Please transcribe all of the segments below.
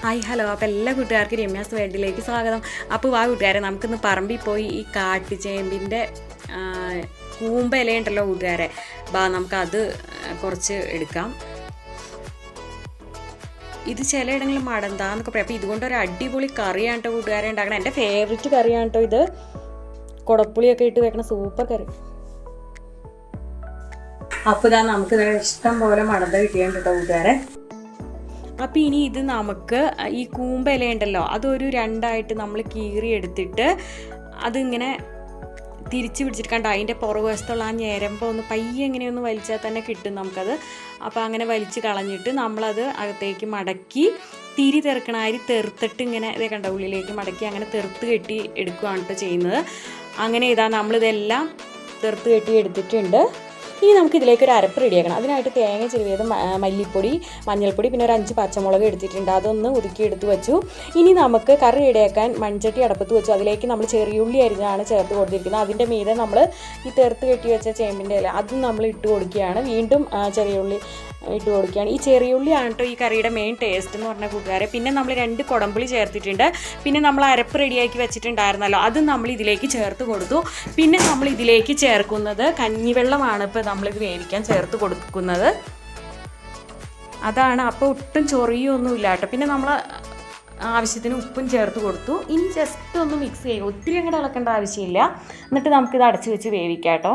Hi hello. അപ്പോൾ എല്ലാ കൂട്ടുകാർക്കും രമ്യാസ് വേൾഡിലേക്ക് സ്വാഗതം. അപ്പോൾ ആ കൂട്ടുകാരെ നമുക്കിന്ന് പറമ്പിൽ പോയി ഈ കാട്ടുചേമ്പിൻ്റെ കൂമ്പ ഇലയുണ്ടല്ലോ കൂട്ടുകാരെ, നമുക്കത് കുറച്ച് എടുക്കാം. ഇത് ചിലയിടങ്ങളിൽ മടന്താന്നൊക്കെ പറയാം. അപ്പോൾ ഇതുകൊണ്ടൊരു അടിപൊളി കറിയാണ് കേട്ടോ കൂട്ടുകാരെ ഉണ്ടാക്കണം. എൻ്റെ ഫേവറേറ്റ് കറിയാണ് കേട്ടോ ഇത്. കുടപ്പുളിയൊക്കെ ഇട്ട് വെക്കണം സൂപ്പർ കറി. അപ്പോൾ ഇതാ നമുക്ക് ഇഷ്ടം പോലെ മടന്ത കിട്ടിയാണ് കേട്ടോ കൂട്ടുകാരെ. അപ്പോൾ ഇനി ഇത് നമുക്ക് ഈ കൂമ്പ ഇല ഉണ്ടല്ലോ അതൊരു രണ്ടായിട്ട് നമ്മൾ കീറി എടുത്തിട്ട് അതിങ്ങനെ തിരിച്ച് പിടിച്ചിട്ട് കണ്ട അതിൻ്റെ പുറകുവശത്തുള്ള ആ ഞരമ്പ് ഒന്ന് പയ്യെ എങ്ങനെയൊന്ന് വലിച്ചാൽ തന്നെ കിട്ടും നമുക്കത്. അപ്പോൾ അങ്ങനെ വലിച്ച് കളഞ്ഞിട്ട് നമ്മളത് അകത്തേക്ക് മടക്കി തിരി തെറുക്കണ അരി തെറുത്തിട്ട് ഇങ്ങനെ ഇതേ കണ്ട ഉള്ളിലേക്ക് മടക്കി അങ്ങനെ തെറുത്ത് കെട്ടി എടുക്കുകയാണ് കേട്ടോ ചെയ്യുന്നത്. അങ്ങനെ ഇതാ നമ്മളിതെല്ലാം തെറുത്ത് കെട്ടി എടുത്തിട്ടുണ്ട്. ഇനി നമുക്ക് ഇതിലേക്ക് ഒരു അരപ്പ് റെഡിയാക്കണം. അതിനായിട്ട് തേങ്ങ ചെരുവിയത്, മല്ലിപ്പൊടി, മഞ്ഞൾപ്പൊടി, പിന്നെ ഒരു 5 പച്ചമുളക് എടുത്തിട്ടുണ്ട്. അതൊന്ന് ഒതുക്കി എടുത്ത് വെച്ചു. ഇനി നമുക്ക് കറി റെഡിയാക്കാൻ മൺചട്ടി അടപ്പത്ത് വെച്ചു. അതിലേക്ക് നമ്മൾ ചെറിയുള്ളി അരിഞ്ഞാണ് ചേർത്ത് കൊടുത്തിരിക്കുന്നത്. അതിൻ്റെ മീതെ നമ്മൾ ഈ തെറുത്ത് കെട്ടി വെച്ച ചേമ്പിൻ്റെ ഇല അതും നമ്മൾ ഇട്ട് കൊടുക്കുകയാണ്. വീണ്ടും ചെറിയുള്ളി ഇട്ട് കൊടുക്കുകയാണ്. ഈ ചെറിയുള്ളിയാണ് കേട്ടോ ഈ കറിയുടെ മെയിൻ ടേസ്റ്റ് എന്ന് പറഞ്ഞ കൂട്ടുകാരെ. പിന്നെ നമ്മൾ 2 കുടംപുളി ചേർത്തിട്ടുണ്ട്. പിന്നെ നമ്മൾ അരപ്പ് റെഡിയാക്കി വെച്ചിട്ടുണ്ടായിരുന്നല്ലോ അതും നമ്മൾ ഇതിലേക്ക് ചേർത്ത് കൊടുത്തു. പിന്നെ നമ്മൾ ഇതിലേക്ക് ചേർക്കുന്നത് കഞ്ഞിവെള്ളമാണ് ഇപ്പോൾ നമ്മളിത് വേവിക്കാൻ ചേർത്ത് കൊടുക്കുന്നത്. അതാണ്. അപ്പോൾ ഒട്ടും ചൊറിയൊന്നുമില്ല കേട്ടോ. പിന്നെ നമ്മൾ ആവശ്യത്തിന് ഉപ്പും ചേർത്ത് കൊടുത്തു. ഇനി ജസ്റ്റ് ഒന്ന് മിക്സ് ചെയ്യുക, ഒത്തിരി അങ്ങോട്ട് ഇളക്കേണ്ട ആവശ്യമില്ല. എന്നിട്ട് നമുക്കിത് അടച്ച് വെച്ച് വേവിക്കാം കേട്ടോ.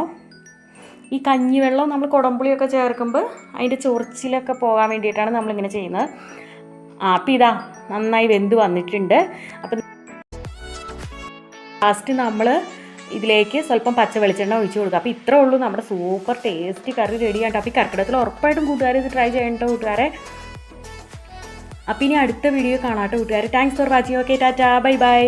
ഈ കഞ്ഞിവെള്ളം നമ്മൾ കുടംപുളിയൊക്കെ ചേർക്കുമ്പോൾ അതിൻ്റെ ചൊറിച്ചിലൊക്കെ പോകാൻ വേണ്ടിയിട്ടാണ് നമ്മളിങ്ങനെ ചെയ്യുന്നത്. അപ്പോൾ ഇതാ നന്നായി വെന്ത് വന്നിട്ടുണ്ട്. അപ്പം ലാസ്റ്റ് നമ്മൾ ഇതിലേക്ക് സ്വല്പം പച്ച വെളിച്ചെണ്ണ ഒഴിച്ച് കൊടുക്കുക. അപ്പോൾ ഇത്രേ ഉള്ളൂ നമ്മുടെ സൂപ്പർ ടേസ്റ്റി കറി റെഡിയാണ്. അപ്പോൾ ഈ കർക്കിടകത്തിൽ ഉറപ്പായിട്ടും കൂട്ടുകാരെ ഇത് ട്രൈ ചെയ്യണം കേട്ടോ കൂട്ടുകാരെ. അപ്പോൾ ഇനി അടുത്ത വീഡിയോ കാണാം കേട്ടോ കൂട്ടുകാരെ. Thanks for watching. Okay, Tata, bye bye.